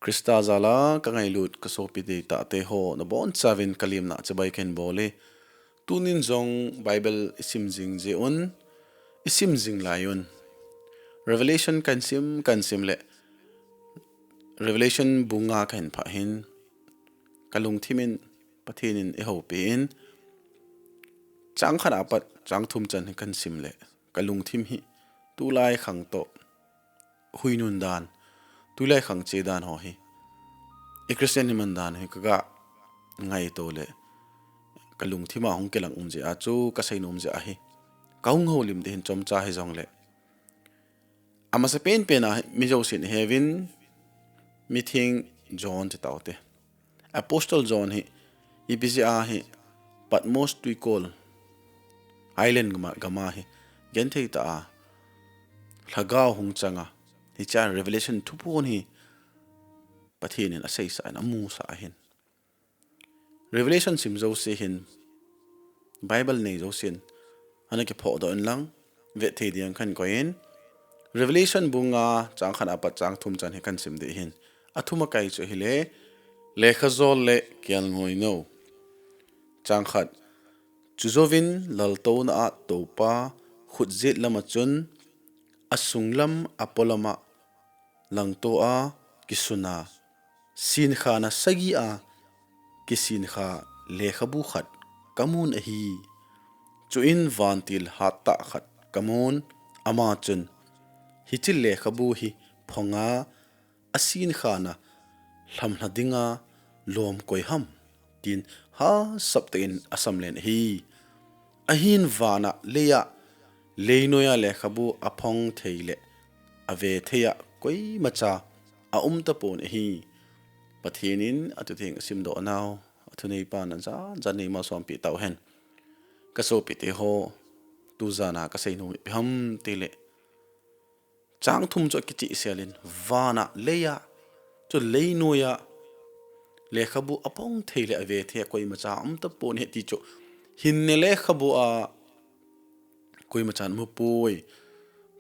Krista zala ka Ngailut ka Sopiteho na bon savin kalim na Chibai ken bole tunin zong Bible isim jing jeon isim jing layun Revelation kan sim le Revelation bunga kan phahin kalung thimin pathinin e ho pin chang khana pat chang thum chan kan sim le kalung thim hi tulai khang to huinun dan tulai khang che dan ho hi e Christian ni man dan hi kaga ngai to le kalung thima hong kelang umje a chu ka sai nom je a hi kaung ho lim de hin chom cha he jong le ama se pen pen a mi jo sin heaven meeting John te taute Apostle John hi ibisi a hi Patmos tuikol island gama hi gen thei ta a lhagao hung changa hi cha Revelation thupon hi pathin in asai sa na mu sa hin Revelation sim zo se hin Bible nei zo sin ana ke pho do en lang ve the diang khan ko in Revelation bunga chang khan apa chang thum chan he kan sim de hin athuma kai chu hi le lekhazol le kyal ngoi no chang khat chuzovin lalto na a topa khutzit lama chun asunglam apolama langto a kisuna sin kha na sagi a kisin kha lekhabu khat kamun a hi chuin vantil hatta khat kamun ama chun hichil lekhabu hi phonga asin kha na hlamhla dinga lom koi ham tin ha saptein asamlen hi ahin vana leya leinoya lekhabu aphong theile ave theya koi macha a umta pon hi pathinin atu thing sim do naw athunei pan an sa janei ma som pi taw hen ka Sopiteho tu zana ka sei no ham tele chang thum cho kichi selin vana leya to leinoya lekhabu apong theile ave the koi macha umta pon he ti cho hinne lekhabu a koi machan mu poi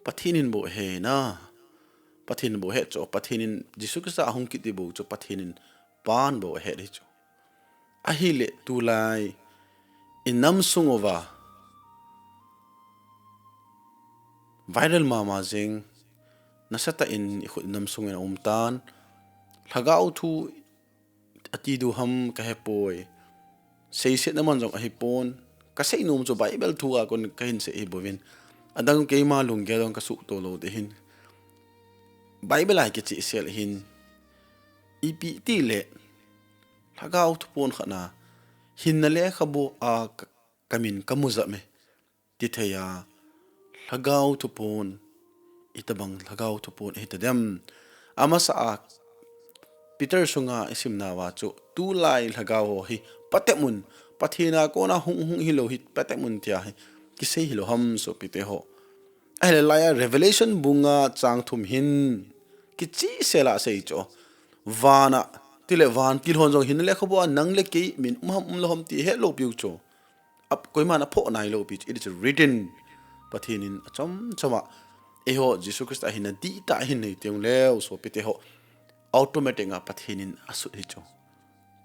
pathinin bo he na pathin bo he cho pathinin jisu krista hong ki ti bo cho pathinin pan bo he ri cho a hi le tulai inam sungova viral mama jing nasata in nam sungen umtan lhagau thu ati du ham ka he poi sei set naman jong a hi pon ka sei nom cho Bible thu a kon kahin se e bovin adang ke ma lung ge dong ka su to lo de hin Bible ai ke chi sel hin ipi ti le lhagau thu pon khana hin na le khabu a kamin kamuza me ti theya lhagau thu pon itabang lhagau thu pon hitadem ama sa a Peter sunga isim na wa chu tu lai lhagau hi patemun pathina ko na hung hi lo hi patemun tia hi ki sei hi lo ham Sopiteho ai la Revelation bunga chang thum hin ki chi sela sei cho vana tile van kil hon jong hin le khobo nang le ke min lo hom ti he lo piu cho ap koi mana pho nai lo pi it is written pathinin achom choma eho Jesus Christ hin Dihtah hin nei tiang leo Sopiteho automatic nga pathinin asut hi cho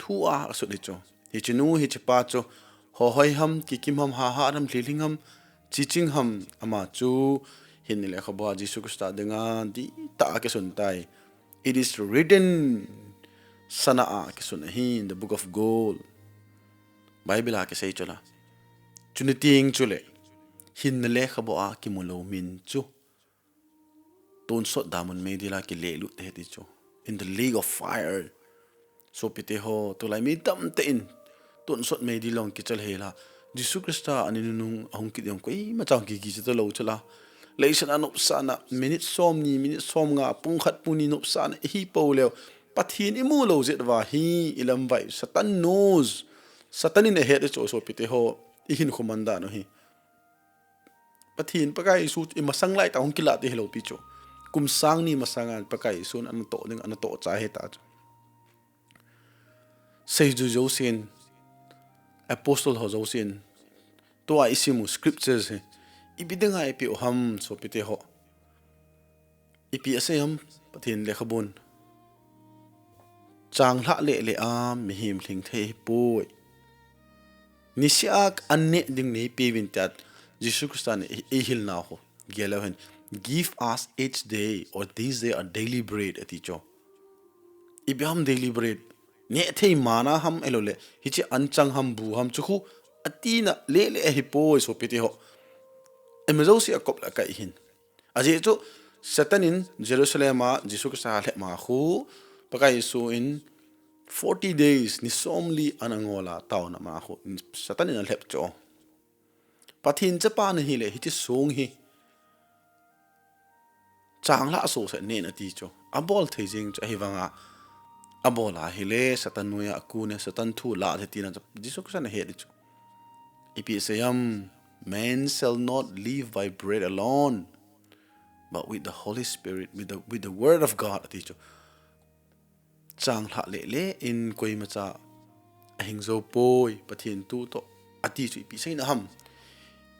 thua asut hi cho hi chinu hi chipa cho ho hoi ham ki kim ham ha ram hliling ham chiching ham ama chu hin le khaba Jesus Christ denga Dihtah ke sun tai it is written sana a ke sun hi in the book of gold Bible a ke sei chola chuniting chule hin le khaba a ki mulo min chu ton sot damun me dila ki le lu te ti chu in the league of fire Sopiteho tulai mi tam te in ton sot me di long ki chal hela Jesus Christa aninung ahung ki dong koi ma chang ki to lo chala leisan anop sana minute som nga pung khat puni nop sana hi po leo pathin imu lo zet wa hi ilam vai satan knows satan in a head cho Sopiteho ihin khomanda no hi pathin pakai su imasang lai ta hong kila te hello picho kum sang ni masangan pakai sun an to ding an to cha he ta sei ju josin apostle ho josin to a isimu scriptures he ibidanga epi oham Sopiteho ipi asayam pathin lekhabun chang la le mi him thling thei pui nisiak anne ding nei pevin tat Jesus Christ e hil na ho gelawen give us each day or this day a daily bread aticho ibiam daily bread ne thei mana ham elole hichi anchang ham bu ham chu atina le hi poi so piti ho emezo si akop la kai hin aje chu satanin Jerusalem a Jesus Christ le ma khu pakai su in 40 days ni somli anangola tauna ma khu satanin lep cho pathin cha pa na hi le hi chi sung hi chang la so se ne na ti cho abol thei jing cha hi wanga abola hi le satan nuya aku ne satan thu la the ti na Jesus Christ na he di cho ipi sayam man shall not live by bread alone but with the Holy Spirit with the word of God ti cho chang la le in koi ma cha ahing zo poi pathin tu to ati chu ipi sai na ham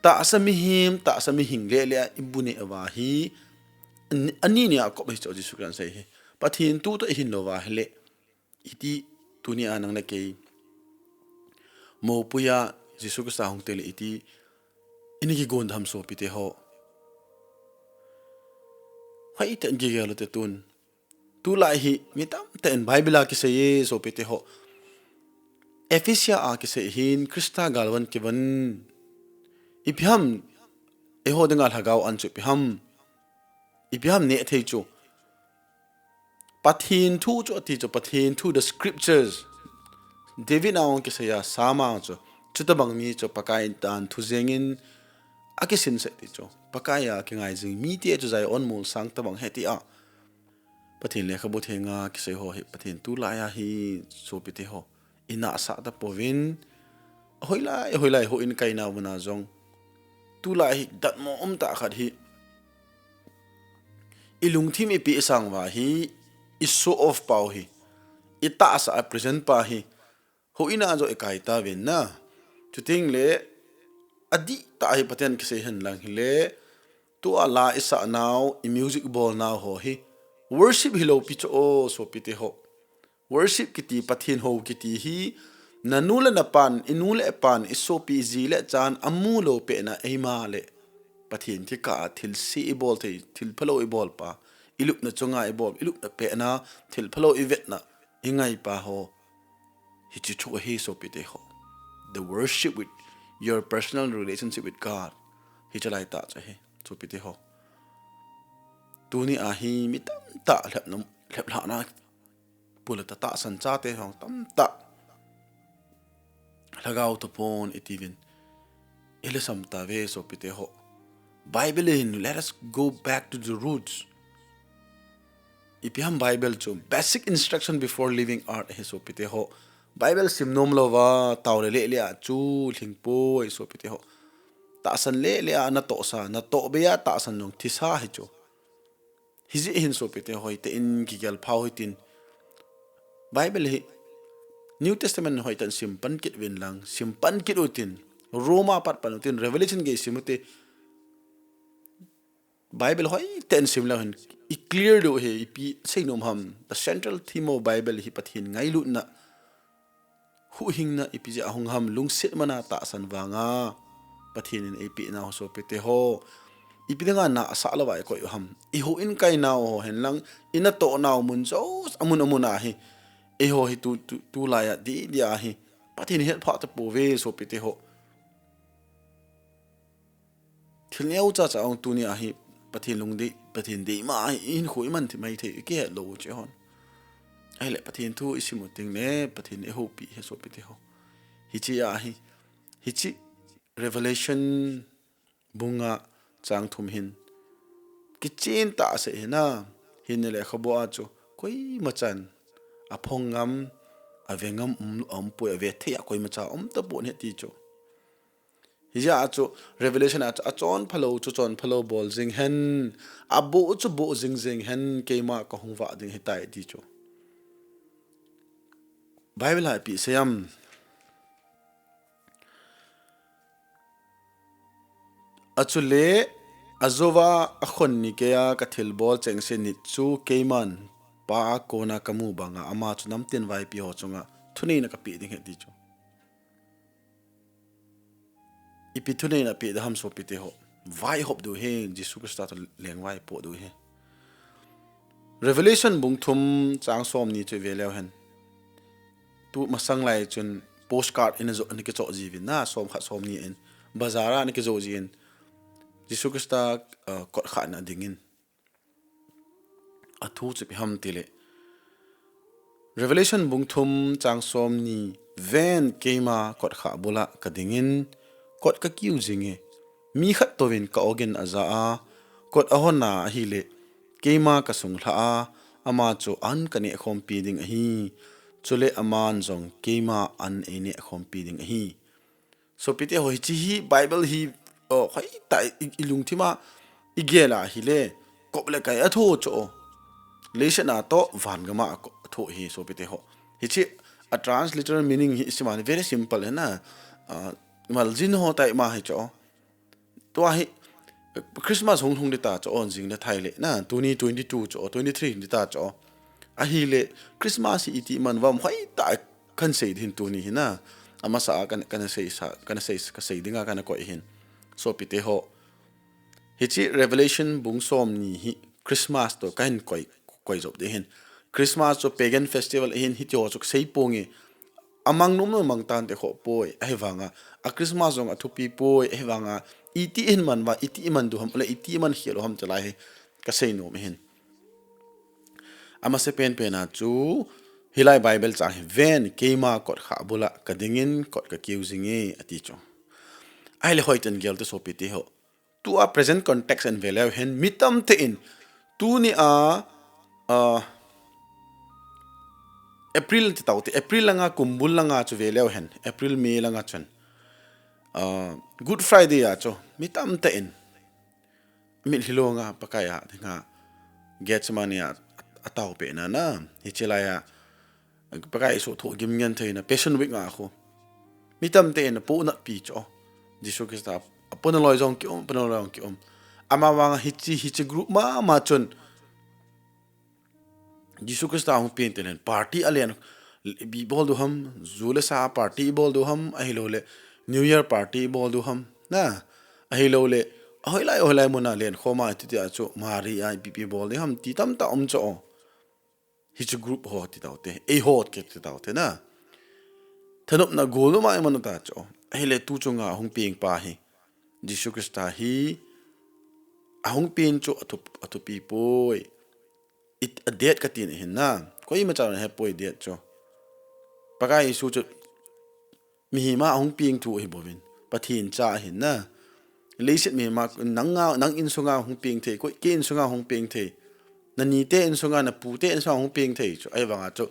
ta asami hing le ibune awa hi ani ni a ko be cho Jesus Christ sai he pathin tu to hin lo wa hele iti tuni anang na ke mo puya Jesus Christ hong tele iti inigi gondam so pite ho hai tan gi galo te tun tu lai hi mitam ten bible ki se ye so pite ho Ephesia a ki se hin Krista galwan ki ban ipyam eho dengal hagaw an chu ipyam ne thei chu pathin thu chu ati chu pathin thu the scriptures David naong ki se ya sama chu chutabang mi chu pakai tan thu zengin akisin se ti chu pakaya ki ngai jing mi ti chu zai on mul sang tabang heti a pathin le khabu thenga ki se ho hi pathin tu la ya hi so pite ho ina sa ta povin hoila ho in kaina buna jong tu la hi dat mo ta khat hi ilung thim ipi sang wa hi isu of pau hi ita sa present pa hi ho ina jo ekai ta ven na chuting le adi ta hi paten ki se hen lang hi le tu ala isa now i music ball now ho hi worship hilo picho o so pite ho worship kiti pathin ho kiti hi nanula na pan inule pan isopi zile chan amulo pe na eima le pathin ti ka thil si bol the thil phalo i bol pa ilup na chunga i bol ilup na pe na thil phalo i vet na ingai pa ho hi chu chu hi so pite ho the worship with your personal relationship with God hi chalai ta cha he so pite ho tuni a hi mi tam ta lep la na pula ta san cha te hong tam ta Gao Thuphon itivin ilesam ta ve so pite ho Bible in let us go back to the roots ipiam Bible chu basic instruction before leaving earth he so pite ho Bible simnom lo wa tawle le chu lingpo so pite ho ta san le na to be ya ta san nong thisa hi chu hizi hin so pite ho te in KHEL PHAO hitin Bible hi New Testament hoi tan simpan kit win lang simpan kit utin Roma pat panutin Revelation ge simute Bible hoi ten sim lang I clear do he pi sei nom ham the central theme of Bible hi pathin Ngailut na hu hing na ipi ja hong ham lungsit mana ta san wanga pathin in ap na so pete ho ipi nga na sa lawa ko ham I ho in kai na ho hen lang ina to naw mun so amun a hi e ho hi tu la ya di dia hi pathin het pha ta po ve so pite ho thilneu cha ong tu ni a hi pathin lungdi pathin de ma in khoi man thi mai the ke lo che hon ai le pathin thu isimu ting ne pathin e ho pi he so pite ho hi chi revelation bunga chang thum hin kichin ta se na hin le khabo a chu koi machan aphongam avengam pu ave thea koi macha ta bon he ti chu hija chu revelation a chon phalo bol jing hen abu chu bo jing hen keima ka hungwa ding he tai ti chu Bible ha pi sayam achule azowa akhon ni ke ya ka thil bol cheng se ni chu keiman pa ko na kamu banga ama chu nam ten vai pi ho chunga thunei na ka pi ding he ti chu ipi thunei na pi da ham Sopiteho vai hop du he Jesus Christ to leng vai po du he Revelation bung thum chang som ni chu veleu hen tu masang lai chun postcard in zo ni ke cho jiwin na som kha som ni en bazara ni ke zo jin Jesus Christ ko kha na dingin athu chu pi ham tile Revelation bung thum chang som ni ven keima kot kha bula kadingin kot ka kiu jinge mi khat tovin ka ogen aza a kot ahona hi le keima ka sungla a ama chu an kani khom pi ding hi chule aman jong keima an ene khom pi ding hi Sopiteho hi chi Bible hi khai ta ilung thima igela hi le koble kai atho cho leshana to vangama tho hi Sopiteho hi chi a transliteral meaning hi isman very simple hai na maljin ho tai ma hi cho to hi Christmas hong hong de ta cho on jing na thaile na 2022 cho 23 de ta cho a hi le Christmas iti man wam khai ta kan sei din tu ni na ama sa kan sei ka sei dinga kan ko hin Sopiteho hi chi Revelation bung som ni hi Christmas to kan koi job de hin Christmas to pagan festival hin hi cho chok sei ponge amang nom no mang tan te kho poi ahwanga a Christmas jong athupi poi ahwanga iti in man wa iti man du ham le iti man hielo ham chalai he ka sei no me hin ama se pen na chu hilai Bible cha ven keima kot kha bula kadingin kot ka kiu zinge ati cho ai le hoiten gel te Sopiteho tu a present context and value hen mitam te in tu ni a April ti tawte April langa kumbul langa chu veleu hen April May langa chun Good Friday ya cho mitam te in mit hilonga pakaya thinga getchmania ataw pe na hichilaya pakai so tho gimngan theina passion week nga kho mitam te in po na pi cho Jesus Christ apon loi jong ki pon loi jong ki ama wang hichi group ma chun Jesus Christ hong pen tenen party alian bi bol du ham zule sa party bol du ham ahilole New Year party bol du ham na ahilole ahilai mona len khoma ti achu mari ai pp bol de ham ti tam ta cho hich group ho ti taute e hot ke ti taute na thanop na golu mai man ta cho ahile tu chunga hong ping pa hi Jesus Christ hi ahong pen cho athu pi poi it a date ka tin hin na koi ma chaw he poi date cho pakai isu chu mi ma hong ping thu hi bovin pathin cha hin na leisit mi ma nang in sunga hong ping the koi ke in sunga hong ping the na ni te in sunga na pu te in sunga hong ping the cho ai wanga cho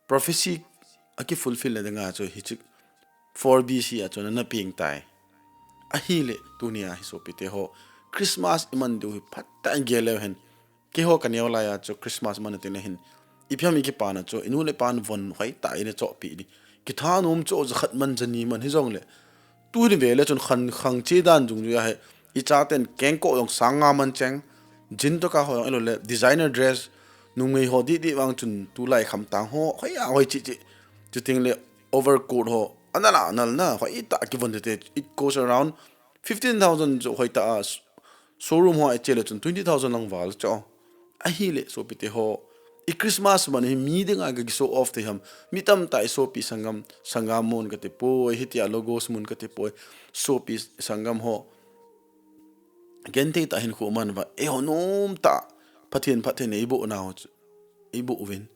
prophecy aki fulfill na nga cho hi chi 4 BC a cho na ping tai a hi le tunia hi Sopiteho Christmas iman du phatta gele hen ke ho kan yola ya cho Christmas man te hin ipyam ki pa na cho inu le pan von khai ta ine cho pi di ki tha nom cho khat man jani man hi jong le tu ni vele chon khan khang che dan jung ya he I cha ten keng ko yong sanga man cheng jin to ka ho elo le designer dress nu mei ho di wang chun tu lai kham tang ho khai ya hoi chi ting le overcoat ho anala anal na khai ta ki von te it goes around 15,000 jo hoi ta showroom ho chele chun 20,000 lang wal cho ahile Sopiteho I Christmas man hi mi ding aga so off te ham mitam tai so pi sangam mon ka te po hitia logos mon ka te po so pi sangam ho gente ta hin khu man wa e honom ta pathen ibu na ho ibu win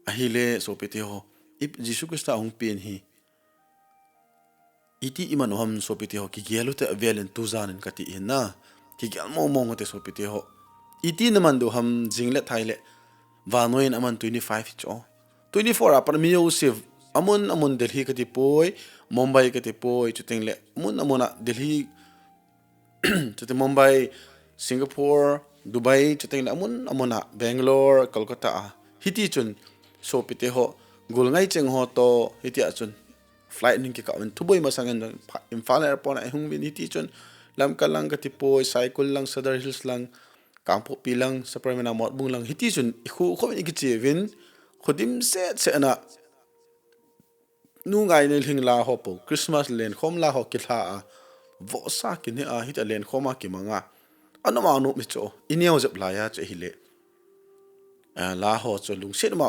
ahile Sopiteho ip Jesus Christ hong pin hi iti iman ham Sopiteho ki gelo te velen tuzanen ka ti hin na ki gal mo te Sopiteho iti naman do ham jingle thaile vanoin aman 25 cho 24 apar mi yosef amon Delhi ka ti poi Mumbai ka ti poi chuting le amona Delhi chuting Mumbai Singapore Dubai chuting le amona Bangalore Kolkata hiti chun Sopiteho gulngai cheng ho to hiti achun flight ning ki ka un thuboi masangan Imphal airport ai hung bin hiti chun lam kalang ka ti poi cycle lang Sadar Hills lang kang po pilang sa permena mot bung lang hiti chun khu kho ni ki chevin khodim se na nu ngai ne hling la ho po Christmas len khom la ho ki tha a vo sa ki ne a hit len khoma ki manga anoma nu mi cho ineo jep la ya che hile la ho cho lung set ma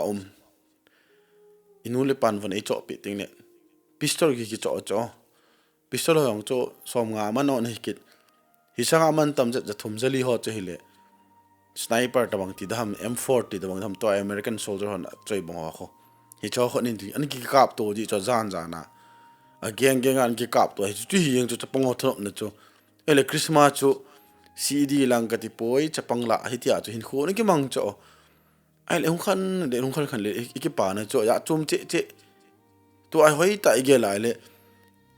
inu le pan van e cho pi ting ne pistol ki cho pistol hong cho som nga ma no ne hikit hisanga man tam ja thum jali ho che hile sniper tabang ti dam M40 tabang dam to American soldier hon choi bong ho hi cho ho nin ti an ki kap to ji cho zan na again an ki kap to hi tu hi yeng cho chapang ho thop na cho ele Christmas chu CD lang ka ti poi chapang la hi tia chu hin khu ni ki mang cho ai le hung khan le ki pa na cho ya chum che to ai hoi ta ige la le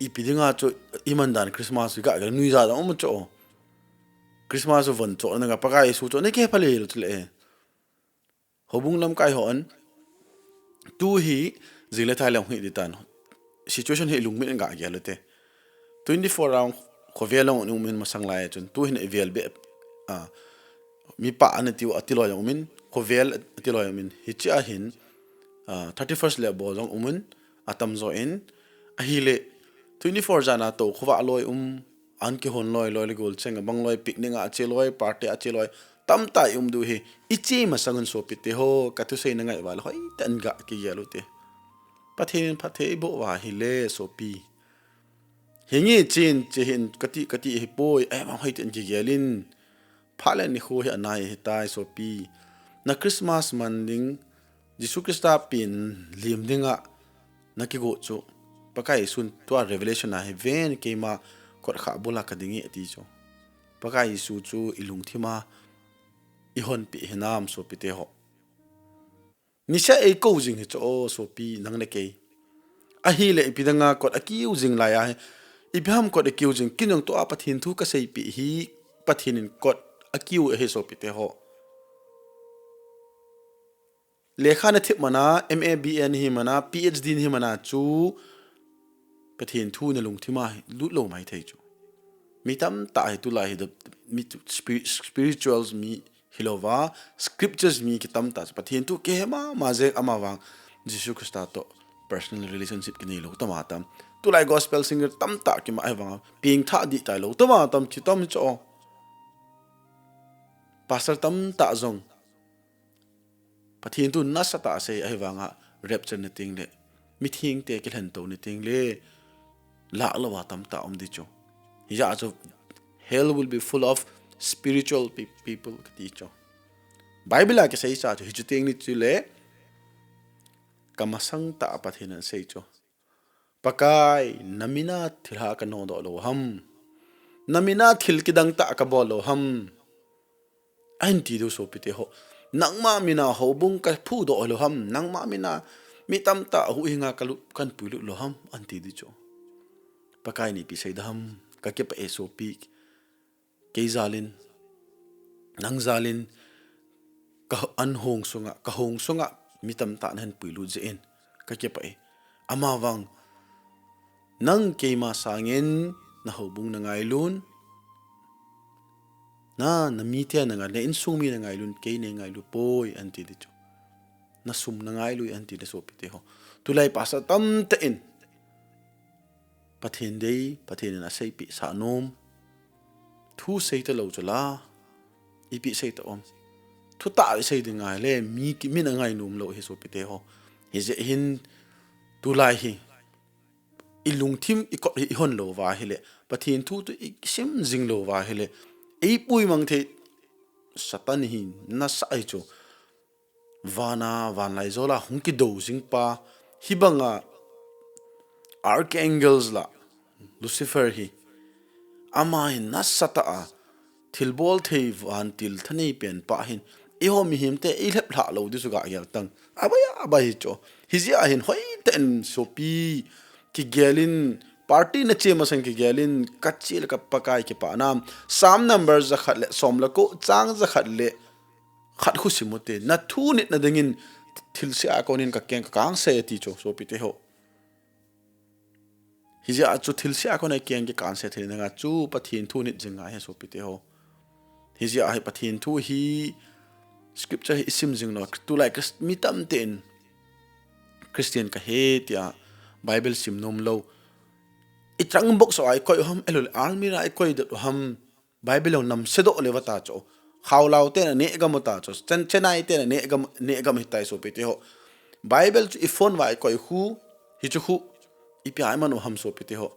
i pidinga cho iman dan Christmas ga nui za da mo cho Christmas von cho na ga pakai su cho ne ke phale lo tle hobung lam kai hon tu hi zile thai lam hi ditan situation he lung min ga ya lo te 24 round khovelong nu min masang lai chun tu hin evel be mi pa an tiu atilo yong min khovel atilo yong min hi cha hin 31st le bo jong umun atam zo in a hi le 24 jana to khwa loi an ki hon loi le gol cheng bang loi picnic a che loi party a che loi tam ta du hi ichi masangun Sopiteho ka tu sei na ngai wal hoi tan ga ki yalo te Pathen bo wa hi le sopi hingi chin che hin kati hi poi ma hoi ten ki gelin phale ni khu hi anai hi tai sopi na Christmas manding Jisu Krista pin lim dinga na ki go chu pakai sun to revelation na heaven ke ma kot kha bola ka dingi ati cho pakai su chu ilung thima I hon pi hinam Sopiteho ni sha e ko jing hi cho sopi nang le ke a hi le ipidanga kot akiu jing la ya ibham kot akiu jing kinong to apathin thu ka sei pi hi pathinin kot akiu he Sopiteho lekha na thip mana MABN hi mana PhD hi mana chu pathin thu na lung thima lut lo mai thei chu mi tam ta hi tu lai the mi spirituals mi hilova scriptures mi ki tam ta pathin tu ke ma je amawang Jesus Christa to personal relationship ki nei lo tama tam tu lai gospel singer tam ta ki ma awang ping tha di tai lo tama tam chi tam cho pastor tam ta zong pathin tu nasah ta se awanga rapture ni ting le mi thing te ki hlan to ni ting le la lo wa tam ta di cho ya so hell will be full of spiritual people ki cho Bible ke sei cha hi chuting ni chule kamasang ta pathin an sei cho pakai namina thilha ka no do lo ham namina thil kidang ta ka bo lo ham anti do Sopiteho nangma mina hobung ka phu do lo ham nangma mina mi tam ta hu hinga kalu kan pulu lo ham anti di cho pakai ni pi sei dam ka ke pa sopi ke zalin nang zalin ka an hong sunga mi tam ta nan pulu je en ka ke pa amawang nang ke ma sangin na hobung na ngailun na mitia na nga in sumi na ngailun ke ne ngailu poi anti di cho na sum na ngailu anti de Sopiteho tulai pasa tam ta in pathen dei pathen na sei pi sa nom thu sei ta lo chala ipi sei ta om thu ta sei de ngai le mi ki min ngai num lo he Sopiteho he je hin tulai hi ilung thim ikot hi hon lo wa hele pathen thu tu sim jing lo wa hele ei pui mang the satan hi na sai cho van lai zola hung ki do jing pa hibanga archangels la Lucifer hi amai nasata a thilbol thei van til thani pen pa hin e ho mi him te e lep la lo di su ga yal tang abaya abai cho hizia hin hoi ten sopi ki gelin party na che masang ki gelin kachil ka pakai ki pa nam sam number za khat le som la ko chang za khat le khat khu simote na thu nit na dengin thil se akonin ka keng ka kang se ti cho Sopiteho hizia chu thil se akon ai keng ki kan se thil na chu pathin thu nit jinga he Sopiteho hi zia hi Pathen thu hi scripture hi isim jing lo Tulai mi tam ten Christian ka he tia Bible sim nom lo itrang box so ai koi ham elul almira ai koi dat ham Bible nam sedo lewata cho khawlaw te ne gamota cho chenai te ne gam hitai so pete ho Bible chu ifon wa koi hu hi chu hu ipi ai man ham so pete ho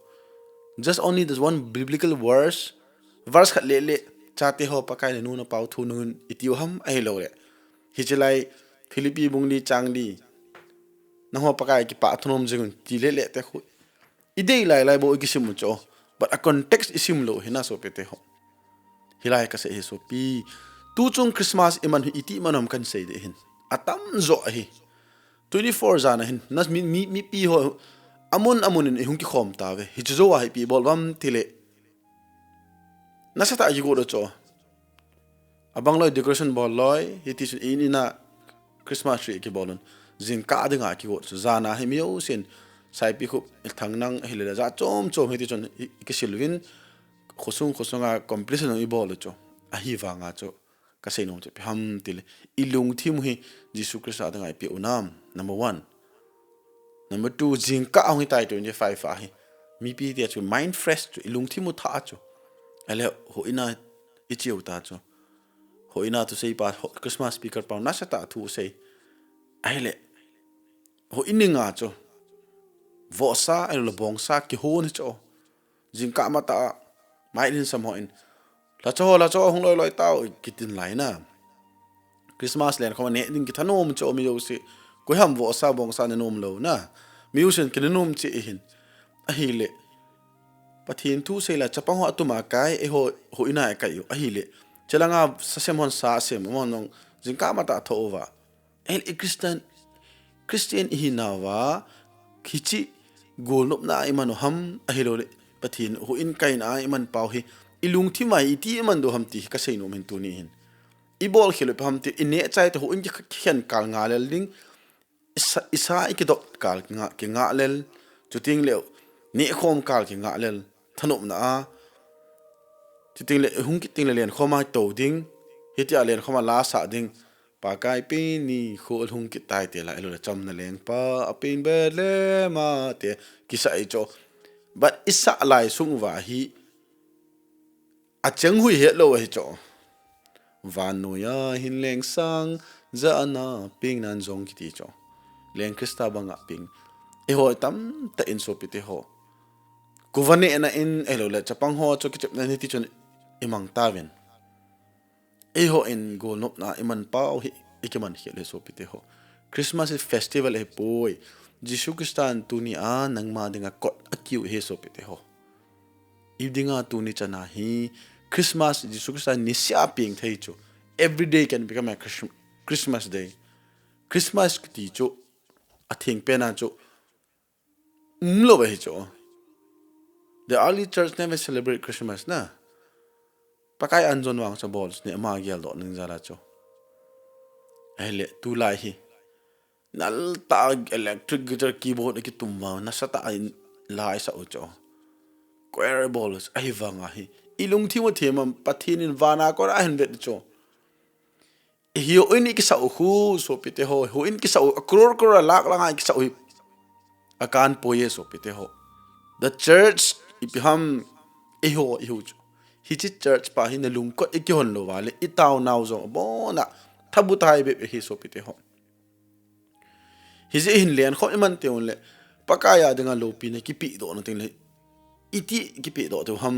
just only this one biblical verse khat le chate ho pakai nu na pau thu nun itiu ham ai lo le hi chelai Philippi bungli changli na ho pakai ki pa thunom jingun ti le te khu idei lai bo ikisim cho but a context isim lo hina so pete ho hilai ka se he so pi tu chung Christmas iman hu iti manom kan sei de hin atam zo hi 24 zana hin nas mi pi ho amun in hung ki khom ta ve hi zo wa hi pi bol bam tile nasah ta gi go do cho abang loi decoration bol loi hi ti in ina Christmas tree ki bolon jing ka de nga ki go zana hi miu sin sai pi khu thang nang hi le za chom hi ti chon ki silwin khosung completion i bol cho a hi wanga cho ka sei no che ham til ilung thim hi Jesus Christ ata ngai pi unam number 1 number 2 jing ka ang tai 25 a hi mi pi ti chu mind fresh chu ilung thim mu tha chu ale ho ina I chiu ta chu ho ina to sei pa Christmas speaker pa na sa ta thu sei ale ho ininga chu vo sa el bong sa ki ho ni cho jing ka ma ta mai din sam ho in la cho hong loi tao kitin lai na Christmas len khoma ne ding ki thanom cho mi yo si ko ham vo sa bong sa ne nom lo na music ki nom chi hin a hi le Pathen thu sei la chapang ho atuma kai e ho ina kai yo a hi le chelanga sa semon sa sem mo nong jing ka ma ta tho wa el Christian hi na wa khichi gol nop na imano ham a hi lo le Pathen ho in kai na iman pau hi ilung thi mai ti man do ham ti ka sei no men tu ni hin I bol khelo pam ti ine chai to in ki khian kal nga lel ding isa ki dot kal nga ki nga lel chuting le ni khom kal ki nga lel thanom na a chuting le hung ki ting le len khoma to ding hitia len khoma la sa ding pa kai pe ni khol hung ki tai te la elo cham na leng pa apin be le ma te ki sai cho but isa lai sung wa hi a cheng hui he lo hi cho vanu ya hin leng sang za na ping nan zong ki ti cho leng Krista banga ping e ho tam ta in so pite ho kuvane na in elo le chapang ho cho ki chep na ni ti chon imang taven e ho in go nop na iman pau hi ikeman hi le so pite ho Christmas is festival e poi Jesus Christan tu ni a nang ma dinga kot akiu he so pite ho ibdinga tu ni chana hi Christmas Jesus Christ ni sia ping thei chu every day can become a Christmas day Christmas ti chu a thing pena chu lo ba hi chu the early church never celebrate Christmas na pakai anjon wang sa balls ni ma gyal do ning zara chu hele tu lai hi nal tag electric guitar keyboard ki tumwa na sa ta lai sa chu choir balls ai wanga hi ilung thi mo themam Pathen in vana ko ra hen vet cho hio in ki sa hu so pite ho in ki sa crore lak langa ki sa akan poye so pite ho the church ipiham eho hi chi church pa hin lung ko ikihon lo wale itaw naw zo bona thabu tai be hi so pite ho hi je hin len kho iman te on le pakaya denga lo pi ne ki pi do no ting le iti ki pi do to ham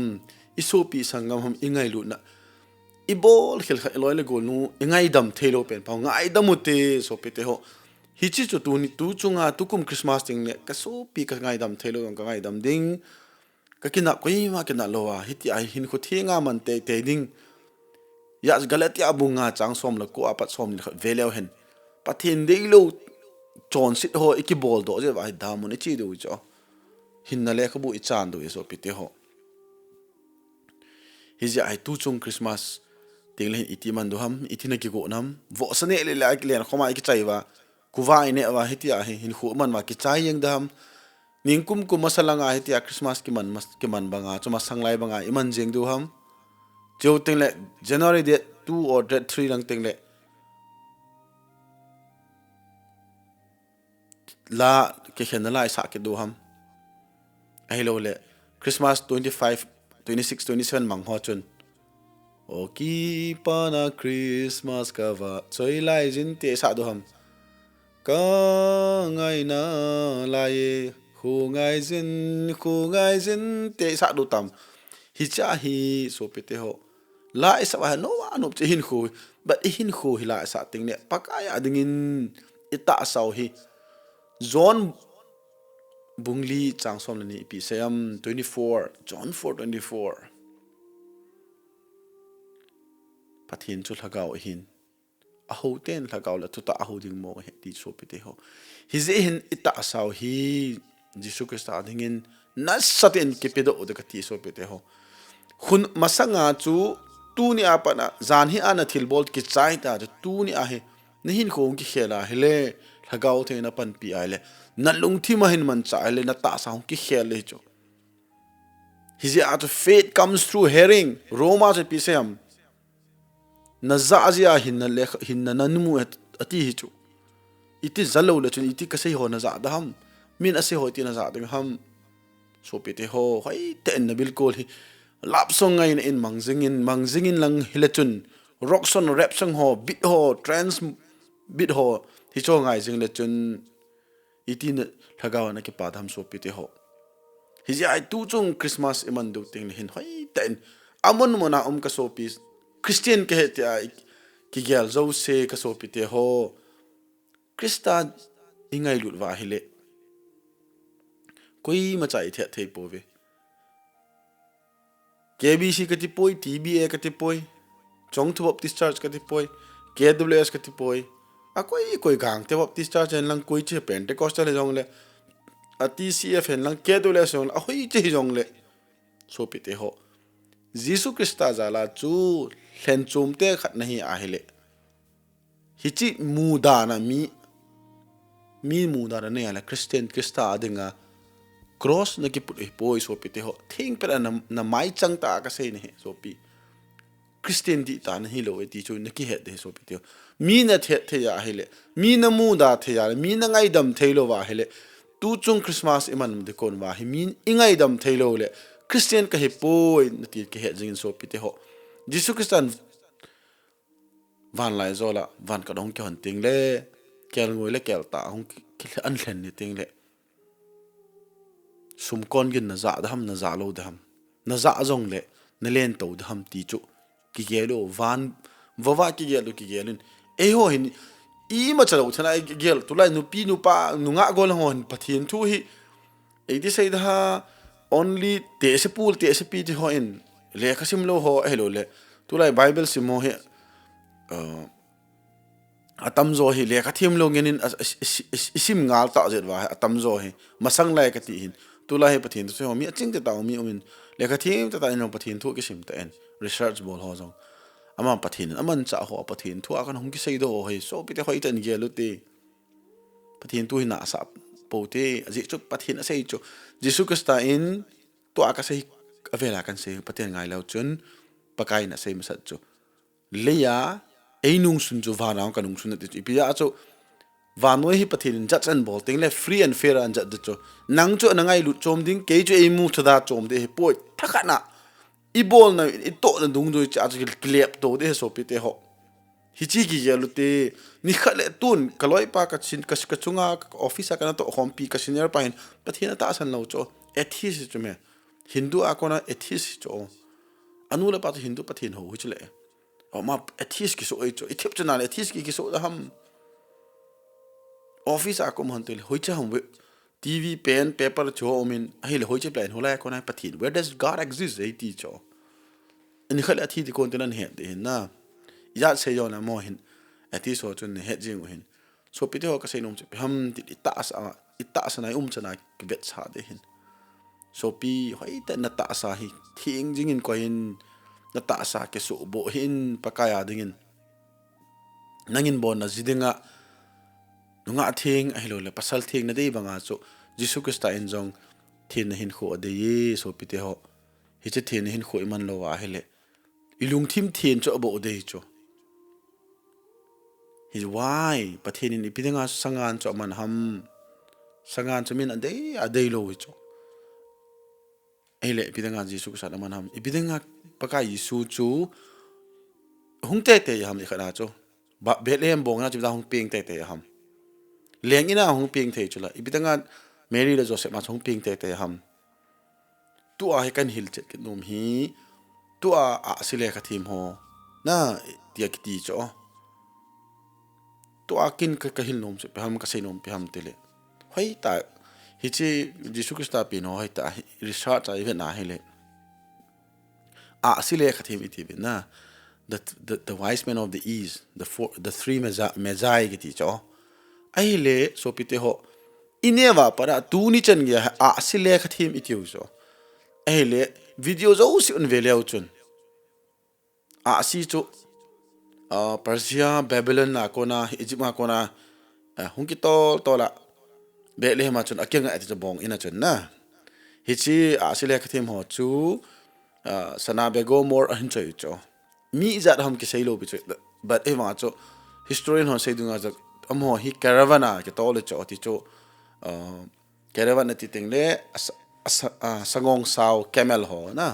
isopi sangam ham Ngailut na ibol khel kha loi le gol nu ngai dam thelo pen pau ngai damuti so pite ho hi chi chu tu ni tu chunga tukum Christmas ting ne ka so pi ka ngai dam thelo ka ngai dam ding ka kina koi ma kina lowa hiti ai hin ko thinga man te ding ya galatia bunga chang som la ko apat som ni veleo hen Pathen dei lo chon sit ho ikibol do je vai damun chi do cho hin na le khabu I chan do so pite ho hiji ai tu chung Christmas tingle iti man do ham itina ki go nam vo sane le la ki len khoma ki chaiwa kuwa ine wa hitia hin khu man ma ki chai yang dam ningkum ku masalanga hitia Christmas ki man banga chuma sanglai banga iman jeng do ham chiu ting le January date 2 or date 3 lang ting le la KHEL na la isa ke du ham hello le Christmas 25 26 27 mang ho chun o ki pa na Christmas ka va choi lai jin te sa du ham ka ngai na lai khu ngai jin te sa du tam hi cha hi Sopiteho la isa wa no wa no che hin khu but hin khu hi la sa ting ne pakaya dingin ita sau hi zone bungli changsom ni pi sayam 24 John 4:24 Pathen chu lagao hin a ho ten lagao la tuta a ho ding mo he ti Sopiteho hi ze hin ita sau hi Jisu Krista dingin nasatin kipedo de ka ti Sopiteho hun masanga chu tu ni apa na zan hi ana thilbol ki chai ta tu ni a he ni hin khong ki khela hele lagao the na pan pi ai le na lung thi ma hin man chai le na ta sa hong ki khel le cho his out faith comes through hearing Roma je pi sem na za zia hin na le hin na nu ati hi chu iti zalo le chu iti ka sei ho na za da ham min ase ho ti na za da ham Sopiteho hai ten na bilkol hi lap song ngai in mangjingin lang hilechun rockson rap song ho bit ho trans bit ho hi cho ngai jing le chun itin thagawa na ki padham Sopiteho hi ji ai tu chung Christmas iman du ting hin hoi ten amon mona ka sopis Christian ke he ai ki gel zo se ka Sopiteho Krista ingai lut wa hile koi ma chai the thei pove KBC ka tipoi TBA ka tipoi Chong Thu Baptist Church ka tipoi KWS ka tipoi a koi gang te Baptist Church en lang koi che Pentecostal jong le a TCF en lang KWS jong a hoi che jong le Sopiteho Jisu Krista jala chu hlen chum te khat nahi a hele hichi muda na mi muda na ne ala Christian Krista adinga cross na ki put poi Sopiteho thing per na mai chang ta ka sei ne sopi Christian Dihtah na hilo e ti chu na ki het de Sopiteho mi na the ya hele mi na mu da the ya mi na ngai dam thailo wa hele tu chung Christmas iman de kon wa hi min ingai dam thailo le Christian ka he poi na ti ki het jing Sopiteho Jisu Kristan van lai zola van ka dong ki hon ting le kel ngoi le kel ta hong ki an hlen ni ting le sum kon gin na za da ham na za lo da ham na za zong le na len to da ham ti chu ki gelo van vawa ki gelo ki gelin e ho hin I ma chalo thana gel tulai nu pi nu pa nu nga gol hon Pathen thu hi e di sai da only te se pul te se pi ti ho in le khasim lo ho hello le tulai Bible sim mo he atam zo hi le khathim lo ngenin isim ngal ta zet wa atam zo hi masang lai ka ti hin tulai Pathen tu se ho mi aching te ta mi umin le khathim ta in Pathen thu ki sim ta en research bol ho zong ama Pathen aman cha ho Pathen thu akan hum ki sei do hoi Sopiteho hoi tan geluti Pathen tu hina sa pote aji chu Pathen sei chu Jisu Krista in to aka sei avela kan sei Pathen ngai lau chun pakai na sei masat chu leya einung sun chu vanang kanung sun ti pia chu vanoi hi Pathen jat an bol ting le free and fair an jat chu nang chu nangai lu chom ding ke chu emu thada chom de poi thakana ibol na ito na dung do cha chu klep to de Sopiteho hichi gi gelute ni khale tun kaloi pa ka chin ka chunga office ka na to home pi ka senior pa hin Pathen ta san lo cho atheist chu me Hindu akona atheist cho anula pa Hindu Pathen ho chule o ma atheist ki so e cho ithep chana atheist ki so da ham office akom hantel hoicha hum TV pen paper cho omin ahil hoicha plan hola kona Pathen where does God exist ei ti cho ani khale athi di kontenan he de na ya se yo na mo hin ati so chun he jing hin Sopiteho ka sei nom che ham ti ta sa na chana ki bet sa de hin Sopi hoi ta na ta sa hi thing jing in ko hin na ta sa ke so bo hin pakaya dingin nangin bon na jidinga nunga thing ahilo le pasal thing na dei banga chu Jisu Krista in jong thin hin kho de ye Sopiteho hi che thin hin kho iman lo wa hele ilung thim thien cho abo dei cho his why Pathen in ipidanga sangan cho man ham sangan cho min adei lo cho ele ipidanga Jesu sa man ham ipidanga paka Yesu chu hung te ham khana cho ba Bethlehem bong na chimda hung ping te ham leng ina hung ping the chula ipidanga Mary le Joseph ma hung ping te ham tu a kan hil chet ke nom hi tu a sile ka thim ho na tia ki ti cho tu a kin ka hil nom se ham ka sei nom pe ham tele hoi ta hi chi Jesu Christ pi no hoi ta research ai ve na hele a sile ka thim iti be na the wise men of the east the three magi ki ti cho ai le Sopiteho ineva para tu ni chen ge a sile ka thim iti so ele video zo si un veleu chun si chu Persia Babylon na kona Egypt ma kona hungki tola Bethlehem chun akyang ati bong ina chun na hichi sile ka thim ho chu sana bego more an choi cho mi zat ham ki sei lo bi chu but ema chu historian ho sei dunga jak amho hi caravana ke tole cho ti chu caravan ati tingle sangong sao camel ho na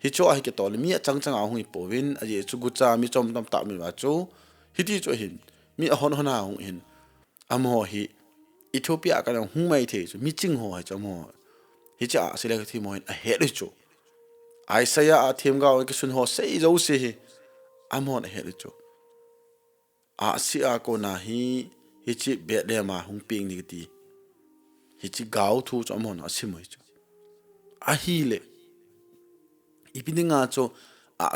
hi cho hi ke tol mi chang a hui povin a ye chu gucha mi chom tam ta mi wa chu hi ti cho hin mi hon hona hung hin am ho hi Ethiopia ka hu mai the chu mi ching ho ha chom ho hi cha sele ka thi mo a he le chu Isaiah a them ga ke sun ho sei zo se hi am ho he le chu si a ko na hi chi be de ma hung ping ni ti hi chi Gao Thu chom ho na simoi chu a hi le ipidinga cho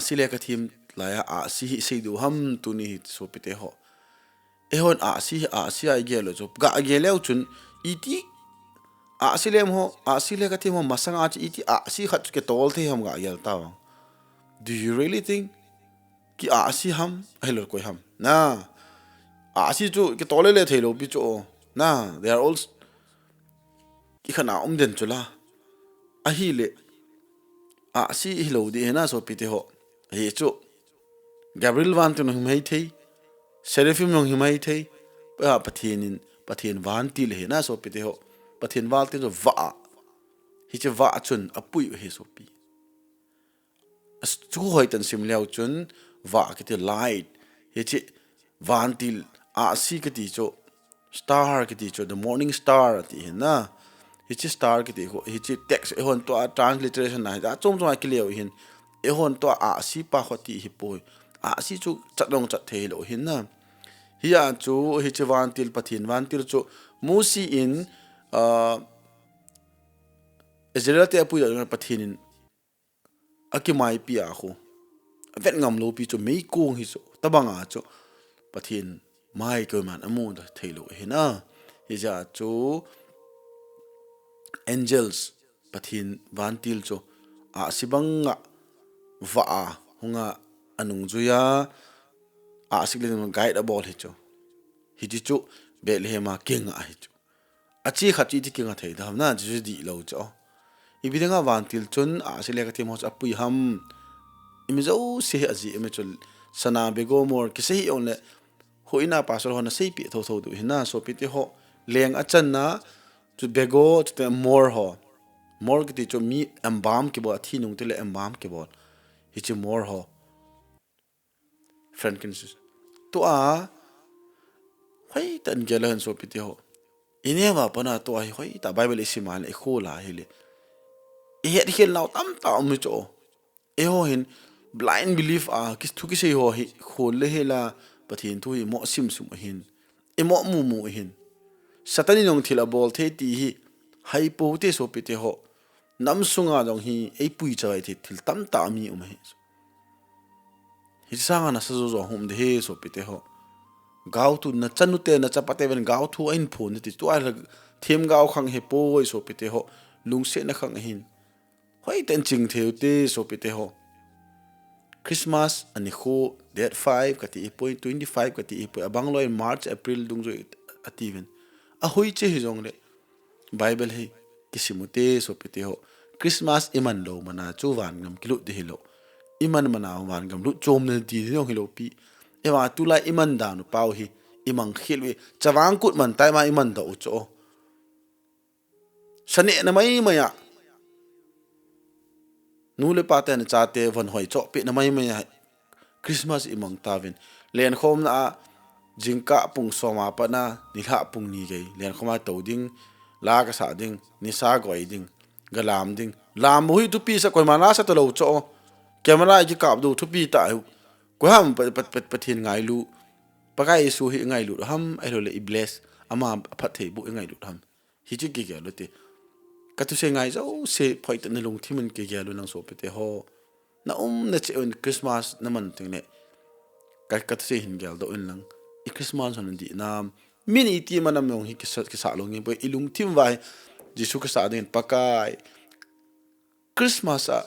sile ka thim laya si sei du ham tu ni Sopiteho ehon si ai gelo cho ga geleu chun iti silem ho sile ka thim ho masanga chi iti si khat ke tol the ham ga gel ta do you really think ki si ham hello koi ham na si chu ke tole le thelo bi cho na they are all ki khana den chula a hi le si hilo di hena Sopiteho he chu Gabriel van tu no mai thei Seraphim no mai thei Pathen van ti le hena Sopiteho Pathen wal ti zo va hi che va chun apui he sopi as chu hoi tan sim leo chun va ki te light he che van til si ki ti cho star ki ti cho the morning star ti hena hichi star ki ho hichi text ehon to transliteration na ja chom chom ki leo hin ehon to si pa khoti hi poi si chu chatong chat the lo hin na hiya chu hichi van til Pathen van til chu musi in Israel te apu ya Pathen in akimai pi a khu vet ngam lo pi chu mei kong hi chu tabanga chu Pathen mai ko man amu da thelo hin na hi ja chu angels Pathen van til cho sibanga va hunga anung juya sikle guide abol he cho hi ji chu Bethlehem kinga hi chu achi khachi ti kinga thei dam na ji di lo cho ibidanga van til chun sile ka thim ho apui ham imizo se aji eme chul sana bego mor ki sei on le hoina pasol hona sei pi tho du hina Sopiteho leng achan na to bego to the more ki cho mi ambam ki bo thi nung tele ambam ki bo hi chi more ho frankincense to hoi tan gelan Sopiteho ineva pana to hoi ta Bible isiman e khola hele e het hel naw tam ta mi cho e ho hin blind belief kis thu ki sei ho hi khol le hela Pathen thu hi mo sim hin e mo mu hin satani nong thila bol the ti hi hai po te Sopiteho nam sunga dong hi ei pui chai the thil tam ta mi hi sanga na sazo zo hum de he Sopiteho Gao tu na chanu te na chapate ven Gao Thu ain phone ti tu ai them Gao khang he po Sopiteho lungse na khang hin hoi ten ching theu te Sopiteho Christmas ani kho date 5 kati 25 kati abangloi March April dung zo ativen hoi che hi jong le Bible he kisimute Sopiteho Christmas iman lo mana chu wan ngam kilu de hilo iman manaw man gam lu chom na ti no hilopi ewa tulai iman da no pau hi imang khilwi chawang kut man tai ma iman da ucho sane na mai maya nu le Pathen cha te van hoi cho pe na mai maya Christmas imang tavin len khom na jing ka pung soma pa na ni ha pung ni gei len khoma to ding la ka sa ding ni sa goi ding galam ding lam hui tu pi sa koi mana sa to lo cho camera ji kap do tu pi ta ko ham pathin ngai lu pakai su hi ngai lu ham ai lo le I bless ama phathe bu ngai lu ham hi chi ki ga lo te ka tu se ngai zo se phoi ta na lung thimen ke ga lu nang so pete ho na na che on Christmas na man ting ne ka tu se hin gal do in lang I Christmas on di nam mini ti manam yong hi ki sa long ni bo ilung thim vai jisu ka sa den pakai Christmas a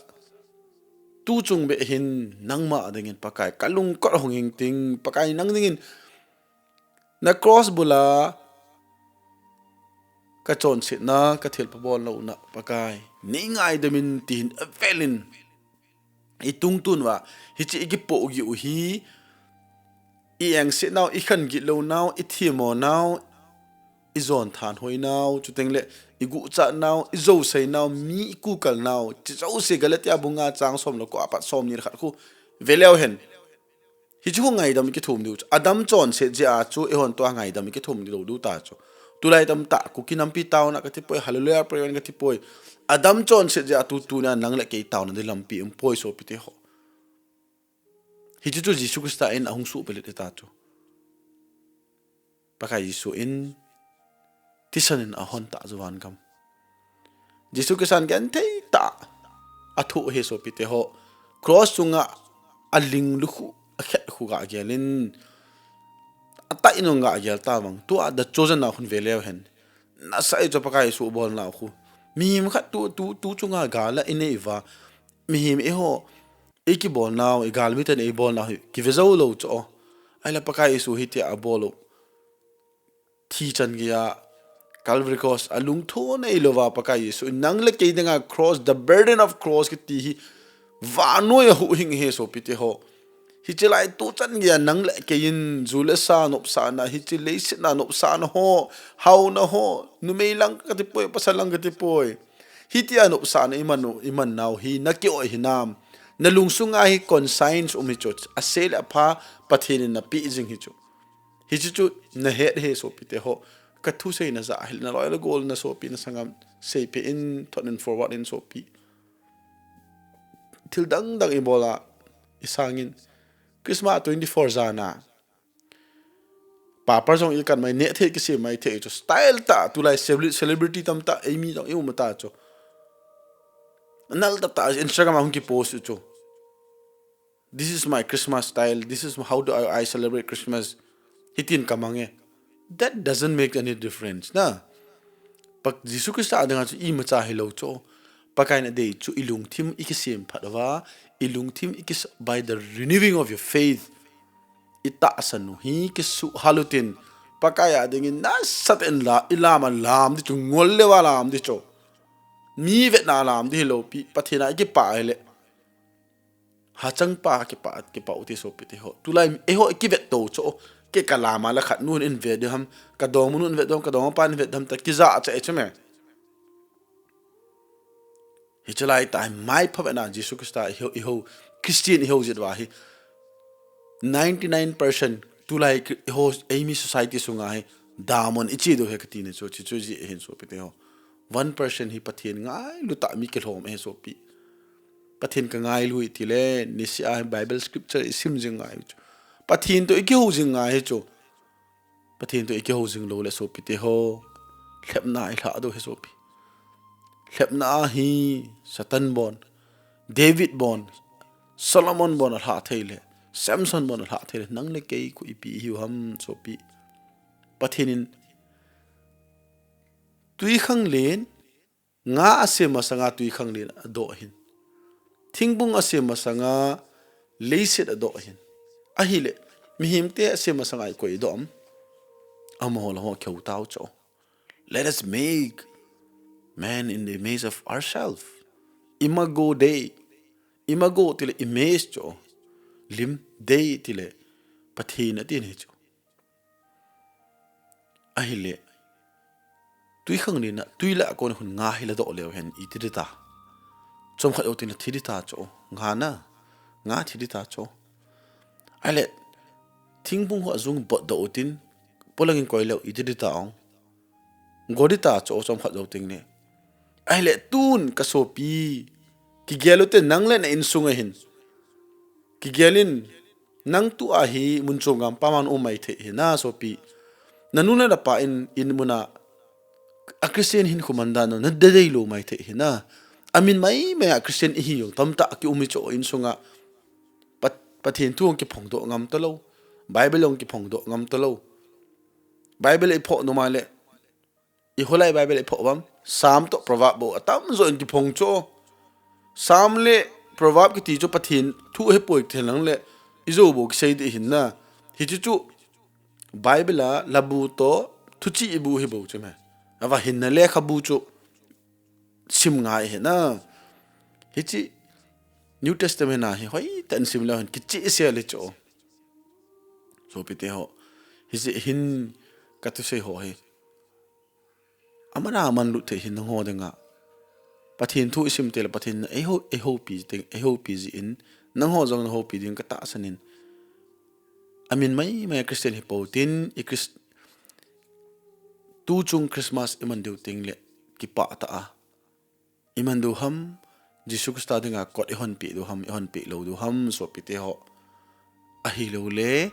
tu chung be hin nangma adengin pakai kalung kor honging ting pakai nang dingin na cross bula ka chon sit na ka thel pa bol lo na pakai ni ngai demin tin avelin I tung tun wa hi chi gi po gi u hi I ang sit now I khan gi lo now I thimo now I zon than hoi now chu teng le I gu cha now I zo sei now mi ku kal now chi zo se galatia bunga chang som lo ko apat som ni khat khu veleo hen hi chu ngai dam ki thum du adam chon se je a chu e hon to ngai dam ki thum du ta chu tulai dam ta ku kinam pi taw na ka ti poi hallelujah prayer ka ti poi adam chon se je a tu na nang le ke taw na de lam pi poi so pi te ho hi chu jisu krista en ahung su pe le ta chu pakai jisu in tisan in a hon ta zuwan kam jisu krisan gan te ta athu he so pi te ho cross chunga aling lu khu akhet khu ga gelin ata inonga gel tawang tu the chosen na khun veleu hen nasah jo pakai su bol na khu mihim khat tu chunga gala ineva mihim e ho e ki bol now e gal miten e bol na ki vezo lo cho ai la pakai su hite a bolo thi chan gya Calvary cross alung tho nei lova pakai su nang le ke denga cross the burden of cross ki ti hi va no ya hu hing he so pite ho hi chelai tu chan gya nang le ke in zule sa nop sa na hi chile sit na nop sa na ho how na ho nu mei lang ka ti poi pasalang ka ti poi hi ti anop sa na iman now hi na ki oi hinam na lungsunga hi conscience umi church asel apha pathin na pi jing hi chu hi chu na he so pite ho ka thu sei na za hil na loyal goal na so pi na sangam sei pe in thon forward in so pi til dang dang ibola isangin Christmas 24 zana papa jong il kan mai ne the ki se mai the cho style ta tu lai celebrity tam ta emi jong eu mata cho nal ta Instagram hum ki post cho this is my Christmas style this is how do I celebrate Christmas hitin kamange that doesn't make any difference na pak jisu krista adanga chu I macha hilo cho pakai na dei chu ilung thim ikisem phatwa ilung thim ikis by the renewing of your faith ita sanu hi kisu halutin pakaya dingin na saten la ilama lam di chu ngolle wala am di cho mi vet na lam di lo pi pathina ki pa ele ha chang pa ki pa uti so piti ho tulai e ho ki vet to cho ke kalama la khat nun in ve de ham ka dong nun ve dong ka dong pan ve dam ta ki za cha e chme hi chalai tai mai pha na jisu krista i ho Christian ho jit wa hi 99% tulai ho amy society sunga hai damon ichi do hekati ne cho chi ji hen so pite ho 1% hi pathin ngai lu ta mi ke hlom he so pi pathin ka ngai lui ti le ni si a bible scripture isim jing ngai pathin to iki ho jing ngai he cho pathin to iki ho jing lo le so pite ho lemna I la do he so pi lemna hi satan bon David bon Solomon bon ha theile Samson bon ha the nang le ke ku ipi hi ham so pi pathinin tui khang len nga ase masanga tui khang len ado hin thingbung ase masanga leiset ado hin ahile mihim te ase masanga ko idom amol ho kheu tau cho let us make man in the image of ourselves imago day imago tile image cho lim day tile Pathen atin hi cho ahile tui khang ni na tui la ko hun nga hila do le hen i tidita chom khat otin thidita cho nga na nga thidita cho ale thing bung ho zung bot do otin polangin koilo i tidita ong godita cho chom khat do ting ne ahile tun ka sopi ki gelote nangle na insunga hin ki gelin nang tu a hi munchongam paman umai the na sopi nanuna na pa in muna a Christian hin khumanda no na dadai lo mai the hina amin mai a Christian hi yo tamta ki umi cho in sunga Pathen tu ki phongdo ngam to lo Bible ong ki phongdo ngam to lo Bible e pho no male I holai Bible e pho bam sam to proverb bo atam zo in ki phong cho sam le proverb ki ti cho Pathen thu he poi thelang le izo bo ki sei de hinna hi chu Bible la labu to thuchi ibu he bo chme ava hinna le khabu chu sim ngai he na hichi New Testament na hi hoi tan sim la ki chi se le cho Sopiteho hichi hin ka tu sei ho he amana man lu the hin ho de nga Pathen thu sim tel Pathen e ho pi te e ho pi ji in nang ho jong ho pi ding ka ta sanin amin mai Christian hi po tin I Christ tu chung Christmas iman du ting le ki pa ta a iman du ham Jesus Christ dinga kot ihon pi du ham ihon pi lo du ham Sopiteho a hi lo le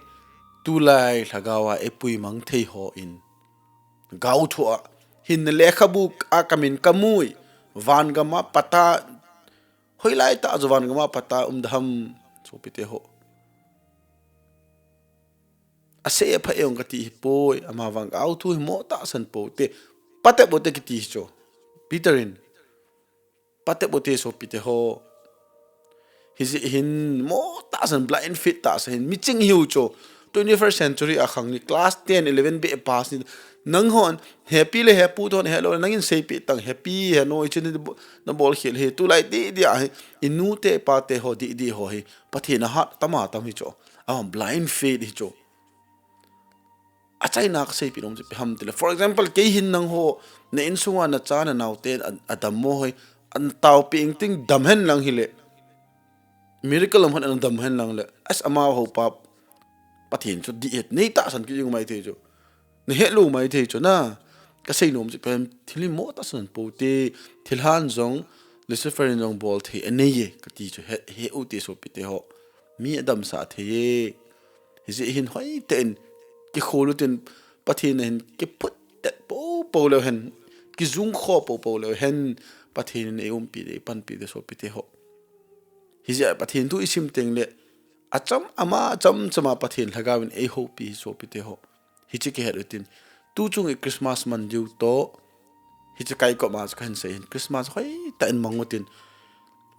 tulai thagawa epui mang thei ho in Gao Thuphon hin le khabuk a kamin kamui van gama pata hoilai ta van gama pata umdham Sopiteho ase pha eong kati poi ama wang Gao thu mo ta san po te pate bote kiti cho Peterin pate bote Sopiteho hin mo ta san blind fit ta san miching hiu cho 21st century a khang ni class 10 11 be pass ni nang hon happy le happy thon hello nangin sei pi tang happy he no chin na bol khel he tu lai ti dia inu te pa te ho di ho he Pathen ha tama tam hi cho blind faith hi cho achai nak sei pi nom pe ham tele for example ke hin nang ho na insunga na cha na naute adam mo hoi an taw ping ting dam hen lang hi le miracle am han dam hen lang le as ama ho pa Pathen cho di et nei ta san ki jing mai the cho ne he lu mai the cho na ka sei nom pe thili mo ta san po te thilhan zong Lucifer zong bol the nei ye ka ti cho he u te Sopiteho mi adam sa the ye hi hin hoi ten Kikhol tin Pathen hen ki put that po lo hen ki zung kho po lo hen Pathen e pi de pan pi de Sopiteho hi Pathen tu isim teng le acham ama chama Pathen lagawin e ho pi Sopiteho hi chi ke herutin tu chung e Christmas man ju to hi chi kai ko ma kan se Christmas hoi ta en mangutin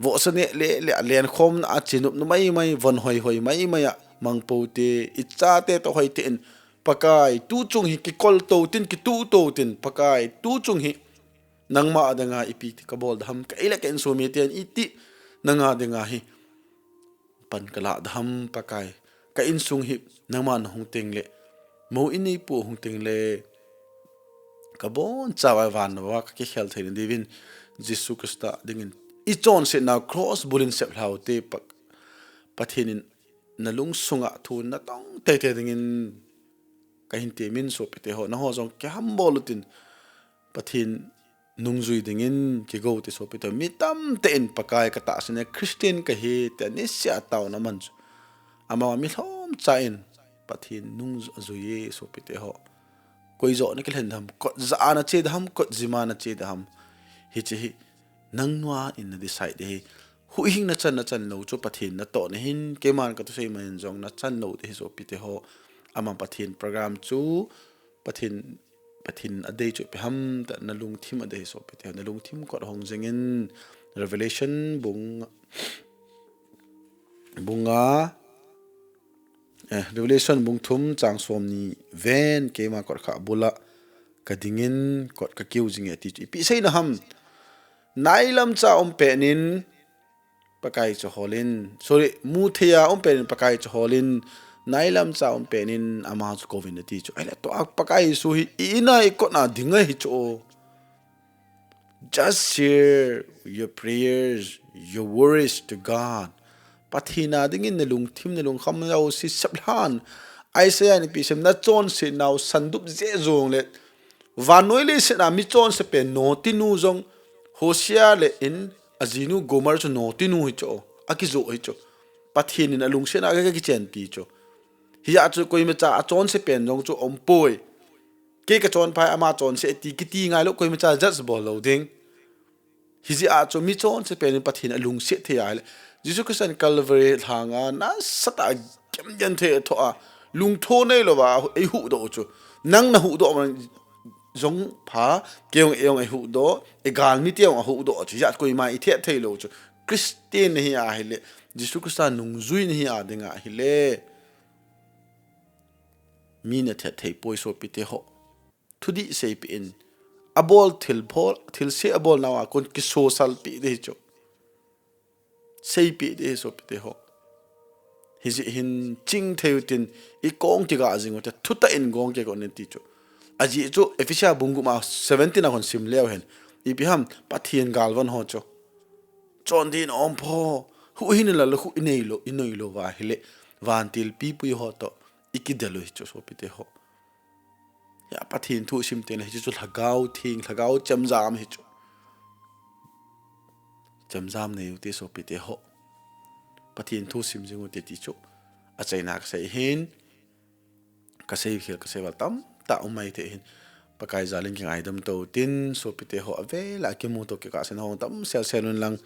vo sa ne le len khom na chinup no mai von hoi mai mang po te icha te to hoi ten pakai tu chung hi Kikhol to tin ki tu to tin pakai tu chung hi nangma adanga ipi ka bol dham ka ila ken so metian iti nanga denga hi pan kala dham pakai ka insung hi nangman hung teng le mo ini pu hung teng le ka bon chawa van wa ka KHEL thein divin Jesus Christ dingin I chon se na cross bulin sep hlau te Pathen nalung sunga thu na tong te dingin ka hinte min Sopiteho na ho jong ke ham bolutin Pathen nungzui dingin ki go te Sopiteho mitam te in pakai ka ta sine Christian ka he te ni sia taw na man ama mi thom chain Pathen nungzuye Sopiteho koi zo ne kelen dham ko za na che dham ko jima na che dham hi che hi nangwa in the side he hu hing na chan lo cho Pathen na to ne hin ke man ka to sei man jong na chan lo te Sopiteho ama Pathen program chu Pathen adei chu pe ham ta na lung thim adei Sopiteho na lung thim ko hong jengin Revelation bunga Revelation bung thum chang som ni ven ke ma ko kha bula ka dingin ko ka kiu jing ati pi sei na ham nailam cha pe nin pakai cho holin sorry mu thea pen pakai cho holin nailam cha penin ama chu covid ti chu ai to ak pakai su hi ina ko na dinga hi chu just share your prayers your worries to God pathina dingin na lung thim na lung kham lo si sabhan ai se ani pisem na chon se naw sandup je zong le vanoi le se na mi chon se pe no tinu zong hosia le in azinu gomer chu no tinu hi cho akizo hi cho pathin in alung se na ga ki chen pi cho hi ya chu koi ma cha chon se pen jong chu ompoi ke ka chon phai ama chon se ti ki ti ngai lo koi ma cha just bol lo ding hi ji a chu mi chon se pen pathin alung se the ya le jisu christian calvary thanga na sata kem jan the tho a lung tho nei lo ba ei hu do chu nang na hu do zong pha keong eong hu do e gal mi tiong hu do chu ya koi mai the thei lo chu christian hi a hi le jisu christian nung zui ni a dinga hi le mi na the thei poi Sopiteho thudi sei pi in abol thil se abol nawa kon ki social pi de chu sei pi de Sopiteho hi hin ching theutin I kong ti ga jing ta thuta in gong ke kon ti chu aji chu efisha bungu ma 17 na kon sim leo hen I bi ham pathian galwan ho chu chon din om pho hu hin la hu inei lo wa hile van til pi pu ho to ikidelo hi chu Sopiteho ya pathin thu sim te na hi chu lagau thing lagau chamjam hi chu chamjam nei te Sopiteho pathin thu sim jing te ti chu a chaina ka sei hin ka sei khel ka sei wal tam ta umai te hin pakai zalin king aidam to tin Sopiteho ave la ki mu to ki ka sen ho tam selun lang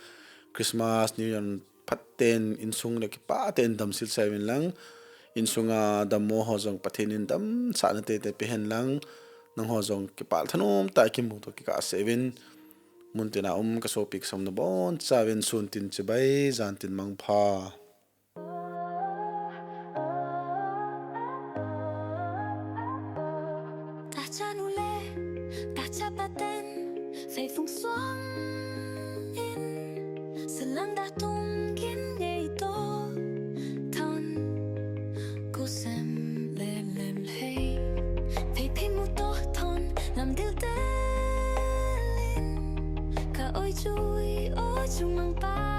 Christmas New Year Pathen insung le ki Pathen dam sil seven lang insunga damo ho jong Pathen dam sa na te pehen lang nang ho jong ki pal thanom ta ki mu to ki ka seven muntina ka sopik som na bon seven sun tin Chibai zan tin mangpha ôi chui mang pa